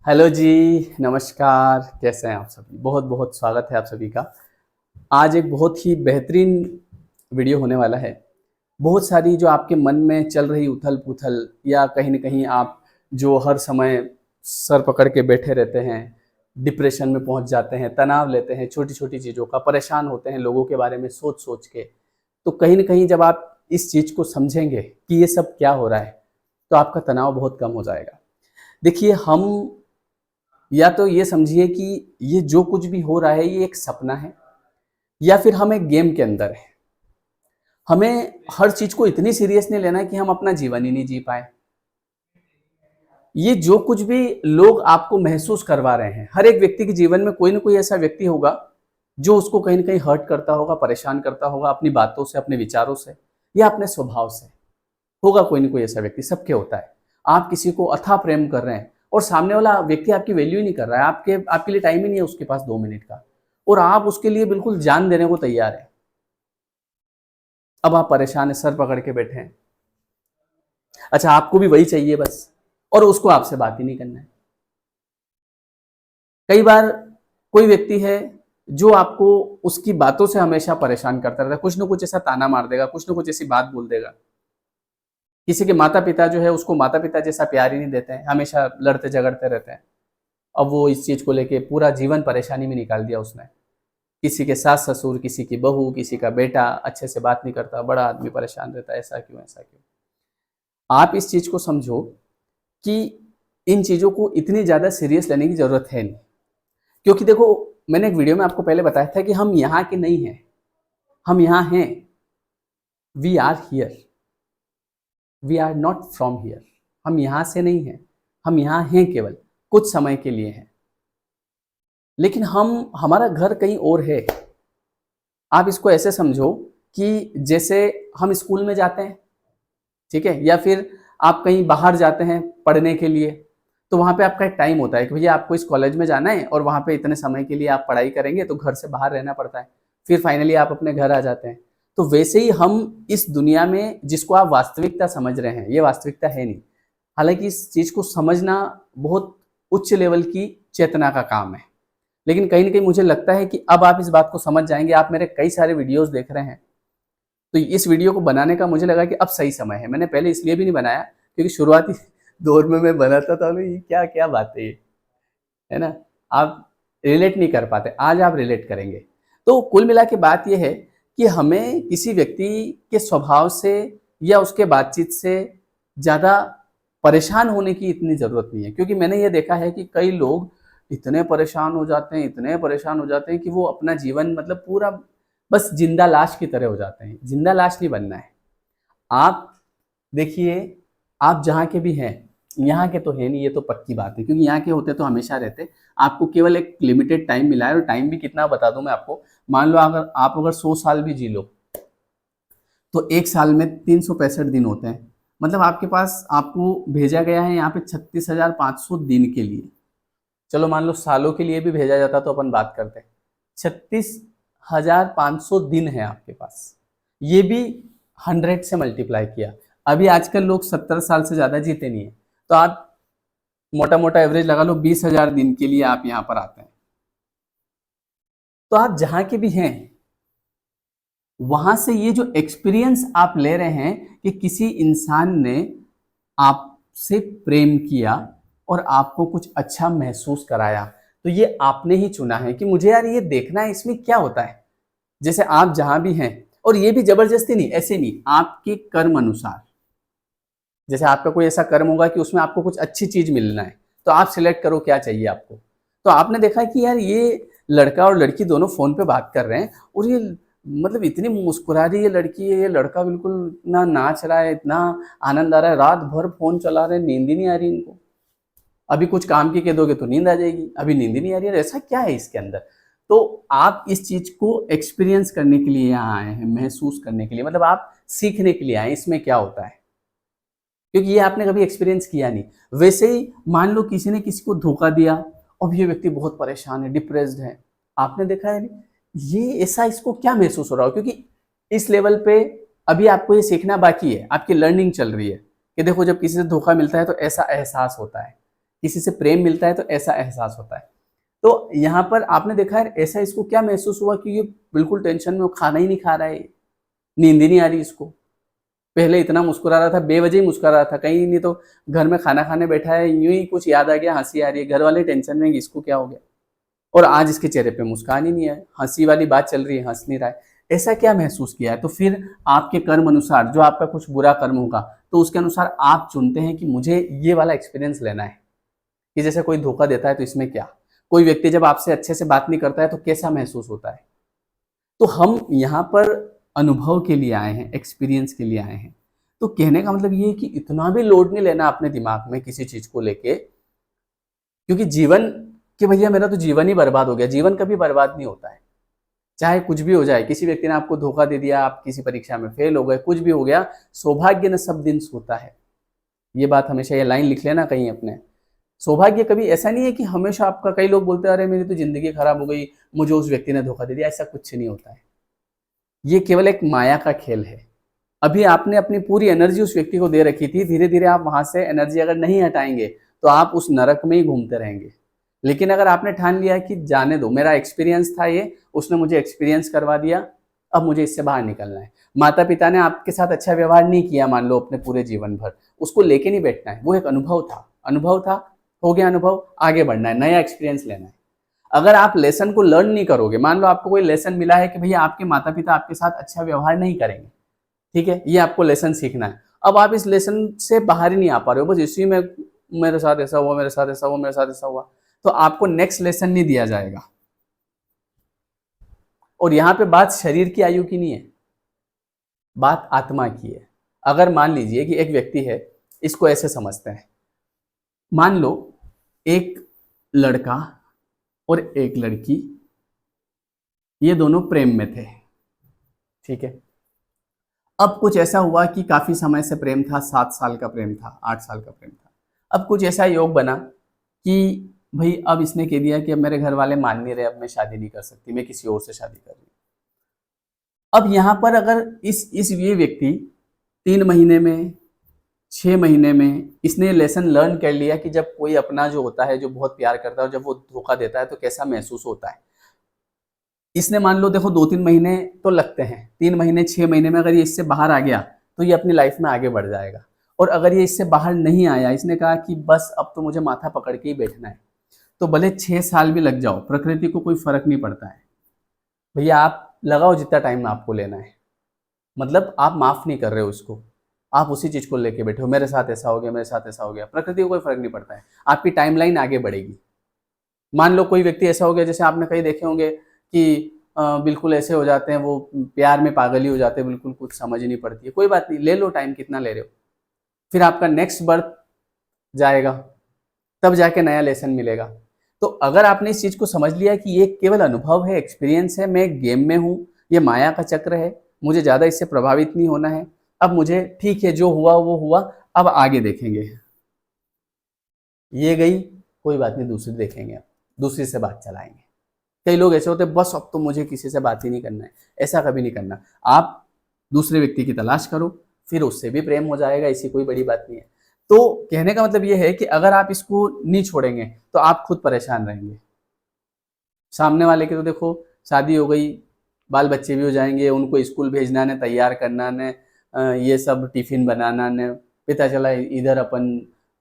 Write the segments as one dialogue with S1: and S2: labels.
S1: Hello जी, नमस्कार। कैसे हैं आप सभी? बहुत बहुत स्वागत है आप सभी का। आज एक बहुत ही बेहतरीन वीडियो होने वाला है। बहुत सारी जो आपके मन में चल रही उथल-पुथल या कहीं न कहीं आप जो हर समय सर पकड़ के बैठे रहते हैं, डिप्रेशन में पहुँच जाते हैं, तनाव लेते हैं छोटी-छोटी चीज़ों का, परेशान होते हैं लोगों के बारे में सोच-सोच के। तो कहीं न कहीं जब आप इस चीज़ को समझेंगे कि ये सब क्या हो रहा है, तो आपका तनाव बहुत कम हो जाएगा। देखिए, हम या तो ये समझिए कि ये जो कुछ भी हो रहा है ये एक सपना है या फिर हम एक गेम के अंदर हैं। हमें हर चीज़ को इतनी सीरियस नहीं लेना है कि हम अपना जीवन ही नहीं जी पाएँ। ये जो कुछ भी लोग आपको महसूस करवा रहे हैं, हर एक व्यक्ति के जीवन में कोई न कोई ऐसा व्यक्ति होगा, जो उसको कहीं न कहीं हर्ट करता होगा, परेशान करता होगा अपनी बातों से, अपने विचारों से या अपने स्वभाव से। होगा कोई न कोई ऐसा व्यक्ति, सबके होता है। आप किसी को अथाह प्रेम कर रहे हैं और सामने वाला व्यक्ति आपकी वैल्यू ही नहीं कर रहा है, आपके लिए टाइम ही नहीं है उसके पास 2 मिनट का और आप उसके लिए बिल्कुल जान देने को तैयार हैं। अब आप परेशान हैं, सर पकड़ के बैठे हैं। अच्छा, आपको भी वही चाहिए बस और उसको आपसे बात ही नहीं करना है। कई बार कोई व्यक्ति है जो आपको उसकी बातों से हमेशा परेशान करता रहता है, कुछ न कुछ ऐसा ताना मार देगा, कुछ न कुछ ऐसी बात बोल देगा। किसी के माता-पिता जो है उसको माता-पिता जैसा प्यार ही नहीं देते हैं, हमेशा लड़ते-झगड़ते रहते हैं। अब वो इस चीज़ को लेके पूरा जीवन परेशानी में निकाल दिया उसने। किसी के सास-ससुर, किसी की बहू, किसी का बेटा अच्छे से बात नहीं करता, बड़ा आदमी परेशान रहता है, ऐसा क्यों, ऐसा क्यों? आप इस चीज़ को समझो कि इन चीज़ों को इतनी ज़्यादा सीरियस लेने की ज़रूरत है नहीं। क्योंकि देखो, मैंने एक वीडियो में आपको पहले बताया था कि हम यहाँ के नहीं हैं, हम यहाँ हैं। We are here, we are not from here. हम यहाँ से नहीं हैं, हम यहाँ हैं केवल, कुछ समय के लिए हैं। लेकिन हमारा घर कहीं और है। आप इसको ऐसे समझो कि जैसे हम स्कूल में जाते हैं, ठीक है? या फिर आप कहीं बाहर जाते हैं पढ़ने के लिए, तो वहाँ पे आपका एक टाइम होता है कि भैया आपको इस कॉलेज में जाना है और वहाँ पे इतने समय के लिए आप पढ़ाई करेंगे, तो घर से बाहर रहना पड़ता है। फिर फाइनली आप अपने घर आ जाते हैं। तो वैसे ही हम इस दुनिया में जिसको आप वास्तविकता समझ रहे हैं, ये वास्तविकता है नहीं। हालाँकि इस चीज़ को समझना बहुत उच्च लेवल की चेतना का काम है। लेकिन कहीं न कहीं मुझे लगता है कि अब आप इस बात को समझ जाएँगे। आप मेरे कई सारे वीडियोज़ देख रहे हैं, तो इस वीडियो को बनाने का मुझे लगा कि अब सही समय है। मैंने पहले इसलिए भी नहीं बनाया क्योंकि शुरुआती दौर में मैं बनाता था, तो ये क्या-क्या बातें ये, है ना? आप रिलेट नहीं कर पाते, आज आप रिलेट करेंगे। तो कुल मिला के बात ये है कि हमें किसी व्यक्ति के स्वभाव से या उसके बातचीत से ज़्यादा परेशान होने की इतनी ज़रूरत नहीं है, क्योंकि मैंने ये देखा है कि कई लोग इतने परेशान हो जाते हैं, इतने परेशान हो जाते हैं कि वो अपना जीवन मतलब पूरा बस ज़िंदा लाश की तरह हो जाते हैं। ज़िंदा लाश नहीं बनना है। आप देखिए, आप जहाँ के भी हैं, यहाँ के तो हैं नहीं, ये तो पक्की बात है, क्योंकि यहाँ के होते तो हमेशा रहते। आपको केवल एक लिमिटेड टाइम मिला है और टाइम भी कितना बता दूँ मैं आपको। मान लो अगर 100 साल भी जी लो, तो 1 साल में 365 दिन होते हैं। मतलब आपके पास आपको भेजा गया है यहाँ पे 36,500 दिन के लिए। चलो मान लो सालों के लिए भी भेजा जाता तो अपन बात करते। 36,500 दिन है आपके पास। ये भी 100 से मल्टीप्लाई किया। अभी आजकल लोग 70 साल से ज़्यादा जीते नहीं है। तो आप मोटा-मोटा एवरेज लगा लो 20,000 दिन के लिए आप यहाँ पर आते हैं। तो आप जहाँ के भी हैं, वहाँ से ये जो एक्सपीरियंस आप ले रहे हैं कि किसी इंसान ने आपसे प्रेम किया और आपको कुछ अच्छा महसूस कराया, तो ये आपने ही चुना है कि मुझे यार ये देखना है इसमें क्या होता है। जैसे आप जहाँ भी हैं, और ये भी ज़बरदस्ती नहीं, ऐसे नहीं, आपके कर्म अनुसार। जैसे आपका कोई ऐसा कर्म होगा कि उसमें आपको कुछ अच्छी चीज़ मिलना है, तो आप सिलेक्ट करो क्या चाहिए आपको। तो आपने देखा है कि यार ये लड़का और लड़की दोनों फ़ोन पे बात कर रहे हैं और ये मतलब इतनी मुस्कुरा रही है लड़की, ये लड़का बिल्कुल इतना नाच रहा है, इतना आनंद आ रहा है, रात भर फ़ोन चला रहे हैं, नींद ही नहीं आ रही इनको। अभी कुछ काम की कह दोगे तो नींद आ जाएगी, अभी नींद ही नहीं आ रही है, ऐसा क्या है इसके अंदर? तो आप इस चीज़ को एक्सपीरियंस करने के लिए यहाँ आए हैं, महसूस करने के लिए, मतलब आप सीखने के लिए आए हैं, इसमें क्या होता है? क्योंकि ये आपने कभी एक्सपीरियंस किया नहीं। वैसे ही मान लो किसी ने किसी को धोखा दिया, अब ये व्यक्ति बहुत परेशान है, डिप्रेस्ड है। आपने देखा है ये ऐसा इसको क्या महसूस हो रहा हो, क्योंकि इस लेवल पे अभी आपको ये सीखना बाकी है, आपकी लर्निंग चल रही है कि देखो जब किसी से धोखा मिलता है तो ऐसा एहसास होता है। किसी से प्रेम मिलता है तो ऐसा एहसास होता है। तो यहाँ पर आपने देखा है ऐसा इसको क्या महसूस हुआ कि ये बिल्कुल टेंशन में, वो खाना ही नहीं खा रहा है, नींद ही नहीं आ रही इसको। पहले इतना मुस्कुरा रहा था, बेवजह ही मुस्कुरा रहा था, कहीं नहीं तो घर में खाना खाने बैठा है, यूं ही कुछ याद आ गया, हंसी आ रही है, घर वाले टेंशन में इसको क्या हो गया, और आज इसके चेहरे पे मुस्कान ही नहीं है, हंसी वाली बात चल रही है, हंस नहीं रहा है। ऐसा क्या महसूस किया है? तो फिर आपके कर्म अनुसार जो आपका कुछ बुरा कर्म होगा तो उसके अनुसार आप चुनते हैं कि मुझे ये वाला एक्सपीरियंस लेना है, कि जैसे कोई धोखा देता है तो इसमें क्या, कोई व्यक्ति जब आपसे अच्छे से बात नहीं करता है तो कैसा महसूस होता है। तो हम यहाँ पर अनुभव के लिए आए हैं, एक्सपीरियंस के लिए आए हैं। तो कहने का मतलब ये है कि इतना भी लोड नहीं लेना अपने दिमाग में किसी चीज को लेके, क्योंकि जीवन कि भैया मेरा तो जीवन ही बर्बाद हो गया। जीवन कभी बर्बाद नहीं होता है, चाहे कुछ भी हो जाए। किसी व्यक्ति ने आपको धोखा दे दिया, आप किसी परीक्षा में फेल हो गए, कुछ भी हो गया, सौभाग्य न सब दिन सोता है। ये बात हमेशा, ये लाइन लिख लेना कहीं अपने। सौभाग्य कभी ऐसा नहीं है कि हमेशा आपका, कई लोग बोलते हैं अरे मेरी तो जिंदगी खराब हो गई, मुझे उस व्यक्ति ने धोखा दे दिया, ऐसा कुछ नहीं होता है। ये केवल एक माया का खेल है। अभी आपने अपनी पूरी एनर्जी उस व्यक्ति को दे रखी थी, धीरे धीरे आप वहां से एनर्जी अगर नहीं हटाएंगे तो आप उस नरक में ही घूमते रहेंगे। लेकिन अगर आपने ठान लिया कि जाने दो, मेरा एक्सपीरियंस था ये, उसने मुझे एक्सपीरियंस करवा दिया, अब मुझे इससे बाहर निकलना है। माता पिता ने आपके साथ अच्छा व्यवहार नहीं किया मान लो अपने पूरे जीवन भर, उसको लेके नहीं बैठना है। वो एक अनुभव था, अनुभव था, हो गया अनुभव, आगे बढ़ना है, नया एक्सपीरियंस लेना है। अगर आप लेसन को लर्न नहीं करोगे, मान लो आपको कोई लेसन मिला है कि भैया आपके माता पिता आपके साथ अच्छा व्यवहार नहीं करेंगे, ठीक है, ये आपको लेसन सीखना है। अब आप इस लेसन से बाहर ही नहीं आ पा रहे हो, बस इसी में मेरे साथ ऐसा हुआ, मेरे साथ ऐसा हुआ, मेरे साथ ऐसा हुआ, तो आपको नेक्स्ट लेसन नहीं दिया जाएगा। और यहां पे बात शरीर की आयु की नहीं है, बात आत्मा की है। अगर मान लीजिए कि एक व्यक्ति है, इसको ऐसे समझते हैं, मान लो एक लड़का और एक लड़की, ये दोनों प्रेम में थे, ठीक है। अब कुछ ऐसा हुआ कि काफी समय से प्रेम था, 7 साल का प्रेम था, 8 साल का प्रेम था। अब कुछ ऐसा योग बना कि भाई अब इसने कह दिया कि अब मेरे घर वाले मान नहीं रहे, अब मैं शादी नहीं कर सकती, मैं किसी और से शादी कर रही हूँ। अब यहाँ पर अगर इस ये व्यक्ति 3 महीने में, 6 महीने में इसने लेसन लर्न कर लिया कि जब कोई अपना जो होता है, जो बहुत प्यार करता है, और जब वो धोखा देता है तो कैसा महसूस होता है। इसने मान लो देखो 2-3 महीने तो लगते हैं, 3 महीने 6 महीने में अगर ये इससे बाहर आ गया तो ये अपनी लाइफ में आगे बढ़ जाएगा। और अगर ये इससे बाहर नहीं आया, इसने कहा कि बस अब तो मुझे माथा पकड़ के ही बैठना है, तो भले 6 साल भी लग जाओ, प्रकृति को कोई फर्क नहीं पड़ता है। भैया आप लगाओ जितना टाइम आपको लेना है, मतलब आप माफ नहीं कर रहे हो उसको, आप उसी चीज को लेके बैठे हो, मेरे साथ ऐसा हो गया, मेरे साथ ऐसा हो गया, प्रकृति को कोई फर्क नहीं पड़ता है, आपकी टाइमलाइन आगे बढ़ेगी। मान लो कोई व्यक्ति ऐसा हो गया, जैसे आपने कहीं देखे होंगे कि बिल्कुल ऐसे हो जाते हैं, वो प्यार में पागल ही हो जाते हैं, बिल्कुल कुछ समझ ही नहीं पड़ती है। कोई बात नहीं, ले लो टाइम, कितना ले रहे हो, फिर आपका नेक्स्ट बर्थ जाएगा, तब जाके नया लेसन मिलेगा। तो अगर आपने इस चीज को समझ लिया कि ये केवल अनुभव है, एक्सपीरियंस है, मैं एक गेम में हूँ, ये माया का चक्र है, मुझे ज्यादा इससे प्रभावित नहीं होना है, अब मुझे ठीक है, जो हुआ वो हुआ, अब आगे देखेंगे, ये गई कोई बात नहीं, दूसरी देखेंगे, दूसरी से बात चलाएंगे। कई लोग ऐसे होते हैं, बस अब तो मुझे किसी से बात ही नहीं करना है, ऐसा कभी नहीं करना। आप दूसरे व्यक्ति की तलाश करो, फिर उससे भी प्रेम हो जाएगा, इसी कोई बड़ी बात नहीं है। तो कहने का मतलब ये है कि अगर आप इसको नहीं छोड़ेंगे तो आप खुद परेशान रहेंगे। सामने वाले की तो देखो शादी हो गई, बाल बच्चे भी हो जाएंगे, उनको स्कूल भेजना ने, तैयार करना ने, ये सब टिफिन बनाना ने, पता चला इधर अपन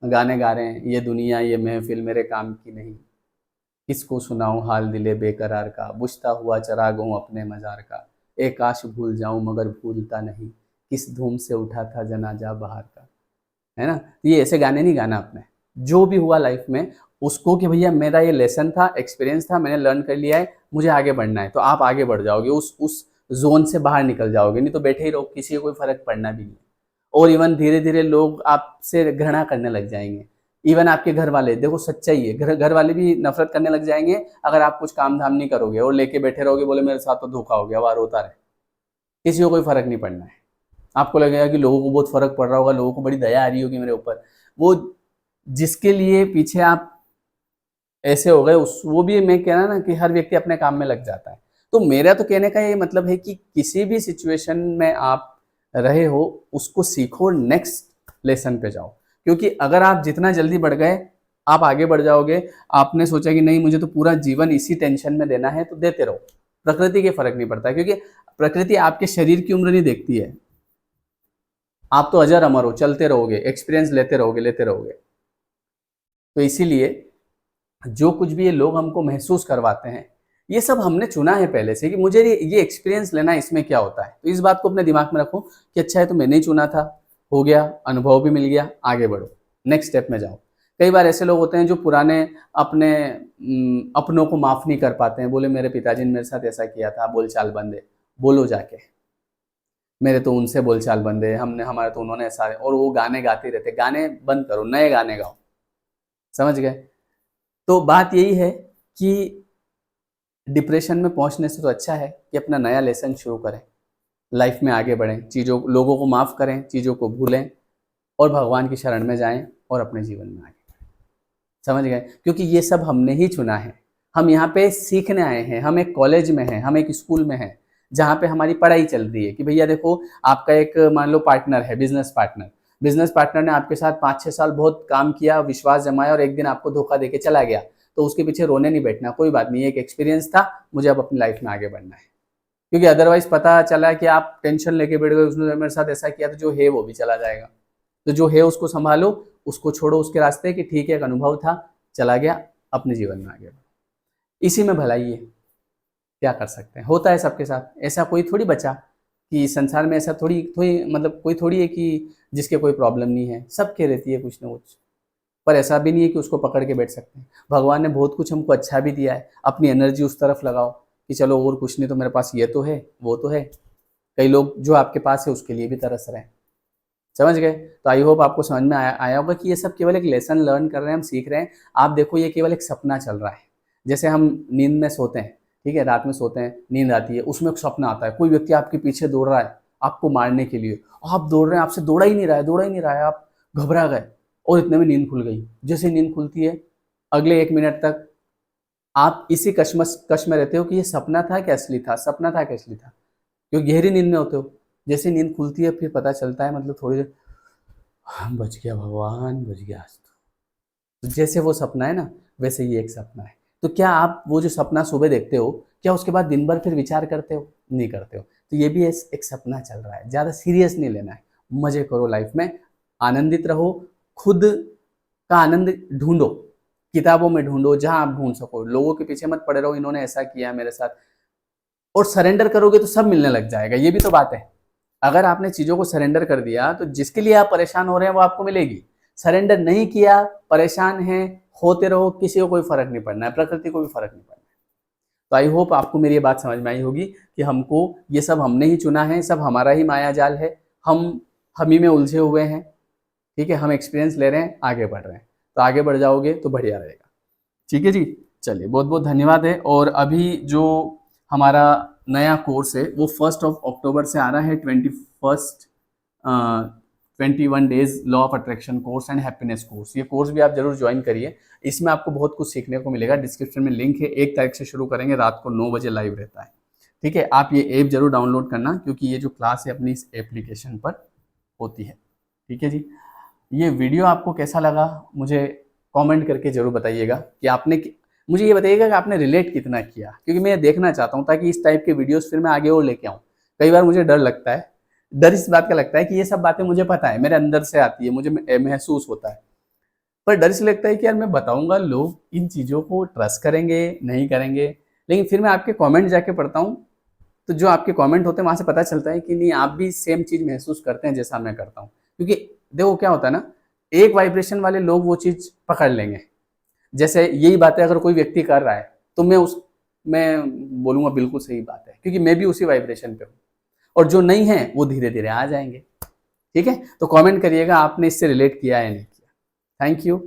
S1: गाने गा रहे हैं, ये दुनिया ये महफिल मेरे काम की नहीं, किसको सुनाऊं हाल दिले बेकरार का, बुझता हुआ चराग हूं अपने मजार का, एक काश भूल जाऊं मगर भूलता नहीं, किस धूम से उठा था जनाजा बाहर का, है ना। तो ये ऐसे गाने नहीं गाना आपने, जो भी हुआ लाइफ में उसको कि भैया मेरा ये लेसन था, एक्सपीरियंस था, मैंने लर्न कर लिया है, मुझे आगे बढ़ना है, तो आप आगे बढ़ जाओगे, उस जोन से बाहर निकल जाओगे। नहीं तो बैठे ही रहो, किसी को कोई फर्क पड़ना भी नहीं। और इवन धीरे धीरे लोग आपसे घृणा करने लग जाएंगे। इवन आपके घर वाले, देखो सच्चाई है, घर वाले भी नफरत करने लग जाएंगे अगर आप कुछ काम धाम नहीं करोगे और लेके बैठे रहोगे, बोले मेरे साथ तो धोखा हो गया, वार होता रहे, किसी को कोई फर्क नहीं पड़ना है। आपको लगेगा कि लोगों को बहुत फर्क पड़ रहा होगा, लोगों को बड़ी दया आ रही होगी मेरे ऊपर। वो जिसके लिए पीछे आप ऐसे हो गए, उस वो भी, मैं कह रहा ना कि हर व्यक्ति अपने काम में लग जाता है। तो मेरा तो कहने का ये मतलब है कि किसी भी सिचुएशन में आप रहे हो, उसको सीखो, नेक्स्ट लेसन पे जाओ। क्योंकि अगर आप जितना जल्दी बढ़ गए, आप आगे बढ़ जाओगे। आपने सोचा कि नहीं मुझे तो पूरा जीवन इसी टेंशन में देना है, तो देते रहो। प्रकृति के फर्क नहीं पड़ता, क्योंकि प्रकृति आपके शरीर की उम्र नहीं देखती है। आप तो अजर अमर हो, चलते रहोगे, एक्सपीरियंस लेते रहोगे। तो इसीलिए जो कुछ भी ये लोग हमको महसूस करवाते हैं, ये सब हमने चुना है पहले से कि मुझे ये एक्सपीरियंस लेना है, इसमें क्या होता है। तो इस बात को अपने दिमाग में रखो कि अच्छा है तो मैंने ही चुना था, हो गया, अनुभव भी मिल गया, आगे बढ़ो, नेक्स्ट स्टेप में जाओ। कई बार ऐसे लोग होते हैं जो पुराने अपने अपनों को माफ नहीं कर पाते हैं, बोले मेरे पिताजी ने मेरे साथ ऐसा किया था, बोलचाल बंद है। बोलो जाके मेरे तो उनसे बोलचाल बंद है, हमारे तो उन्होंने ऐसा, और वो गाने गाते रहते। गाने बंद करो, नए गाने गाओ। समझ गए? तो बात यही है कि डिप्रेशन में पहुंचने से तो अच्छा है कि अपना नया लेसन शुरू करें, लाइफ में आगे बढ़ें, लोगों को माफ़ करें, चीज़ों को भूलें और भगवान की शरण में जाएं और अपने जीवन में आगे बढ़ें। समझ गए? क्योंकि ये सब हमने ही चुना है। हम यहाँ पे सीखने आए हैं, हम एक कॉलेज में हैं, हम एक स्कूल में हैं, जहाँ पे हमारी पढ़ाई चल रही है कि भैया देखो आपका एक मान लो पार्टनर है, बिजनेस पार्टनर ने आपके साथ 5-6 साल बहुत काम किया, विश्वास जमाया, और एक दिन आपको धोखा देके चला गया। तो उसके पीछे रोने नहीं बैठना, कोई बात नहीं, एक एक्सपीरियंस था, मुझे अब अपनी लाइफ में आगे बढ़ना है। क्योंकि अदरवाइज पता चला कि आप टेंशन लेके बैठ गए, उसने मेरे साथ ऐसा किया, तो जो है वो भी चला जाएगा। तो जो है उसको संभालो, उसको छोड़ो उसके रास्ते कि ठीक है एक अनुभव था, चला गया, अपने जीवन में आगे बढ़ो। इसी में भलाई है, क्या कर सकते हैं, होता है सबके साथ। ऐसा कोई थोड़ी बचा कि संसार में ऐसा थोड़ी मतलब कोई थोड़ी है कि जिसके कोई प्रॉब्लम नहीं है, सबके रहती है कुछ ना कुछ। पर ऐसा भी नहीं है कि उसको पकड़ के बैठ सकते हैं। भगवान ने बहुत कुछ हमको अच्छा भी दिया है, अपनी एनर्जी उस तरफ लगाओ कि चलो और कुछ नहीं तो मेरे पास ये तो है, वो तो है। कई लोग जो आपके पास है उसके लिए भी तरस रहे हैं। समझ गए? तो आई होप आपको समझ में आया होगा कि ये सब केवल एक लेसन लर्न कर रहे हैं, हम सीख रहे हैं। आप देखो ये केवल एक सपना चल रहा है। जैसे हम नींद में सोते हैं, ठीक है, रात में सोते हैं, नींद आती है, उसमें एक सपना आता है, कोई व्यक्ति आपके पीछे दौड़ रहा है आपको मारने के लिए, आप दौड़ रहे हैं, आपसे दौड़ा ही नहीं रहा है, आप घबरा गए और इतने में नींद खुल गई। जैसे नींद खुलती है, अगले 1 मिनट तक आप इसी कश में रहते हो कि ये सपना था कि असली था, सपना था कि असली था, क्योंकि गहरी नींद में होते हो। जैसे नींद खुलती है फिर पता चलता है, मतलब थोड़ी देर, बच गया भगवान, बच गया आज तो जैसे वो सपना है ना, वैसे ये एक सपना है। तो क्या आप वो जो सपना सुबह देखते हो, क्या उसके बाद दिन भर फिर विचार करते हो? नहीं करते हो। तो ये भी एक सपना चल रहा है, ज़्यादा सीरियस नहीं लेना है। मजे करो लाइफ में, आनंदित रहो, खुद का आनंद ढूंढो, किताबों में ढूंढो, जहां आप ढूंढ सको। लोगों के पीछे मत पड़े रहो, इन्होंने ऐसा किया मेरे साथ, और सरेंडर करोगे तो सब मिलने लग जाएगा। ये भी तो बात है। अगर आपने चीजों को सरेंडर कर दिया तो जिसके लिए आप परेशान हो रहे हैं वो आपको मिलेगी। सरेंडर नहीं किया, परेशान है, होते रहो, किसी को कोई फर्क नहीं पड़ना है, प्रकृति को भी फर्क नहीं पड़ना है। तो आई होप आपको मेरी ये बात समझ में आई होगी कि हमको ये सब हमने ही चुना है, सब हमारा ही माया जाल है, हम ही में उलझे हुए हैं। ठीक है, हम एक्सपीरियंस ले रहे हैं, आगे बढ़ रहे हैं। तो आगे बढ़ जाओगे तो बढ़िया रहेगा। ठीक है जी, चलिए बहुत बहुत धन्यवाद है। और अभी जो हमारा नया कोर्स है वो 1 अक्टूबर से आ रहा है, 21 days law of attraction course and happiness course. ये कोर्स भी आप जरूर ज्वाइन करिए, इसमें आपको बहुत कुछ सीखने को मिलेगा। डिस्क्रिप्शन में लिंक है, 1 तारीख से शुरू करेंगे, रात को 9 बजे लाइव रहता है। ठीक है, आप ये ऐप जरूर डाउनलोड करना, क्योंकि ये जो क्लास है अपनी इस एप्लीकेशन पर होती है। ठीक है जी, ये वीडियो आपको कैसा लगा मुझे कमेंट करके जरूर बताइएगा कि मुझे ये बताइएगा कि आपने रिलेट कितना किया, क्योंकि मैं देखना चाहता हूँ ताकि इस टाइप के वीडियोस फिर मैं आगे और लेके आऊँ। कई बार मुझे डर लगता है, डर इस बात का लगता है कि ये सब बातें मुझे पता है, मेरे अंदर से आती है, मुझे महसूस होता है, पर डर इसलिए लगता है कि यार मैं बताऊंगा लोग इन चीज़ों को ट्रस्ट करेंगे नहीं करेंगे। लेकिन फिर मैं आपके कमेंट जाके पढ़ता हूँ, तो जो आपके कमेंट होते हैं वहाँ से पता चलता है कि नहीं आप भी सेम चीज़ महसूस करते हैं जैसा मैं करता हूँ। क्योंकि देखो क्या होता है ना, एक वाइब्रेशन वाले लोग वो चीज़ पकड़ लेंगे। जैसे यही बातें अगर कोई व्यक्ति कर रहा है तो मैं बोलूँगा बिल्कुल सही बात है, क्योंकि मैं भी उसी वाइब्रेशन पे हूँ। और जो नहीं है वो धीरे धीरे आ जाएंगे। ठीक है, तो कमेंट करिएगा आपने इससे रिलेट किया है नहीं किया। Thank you.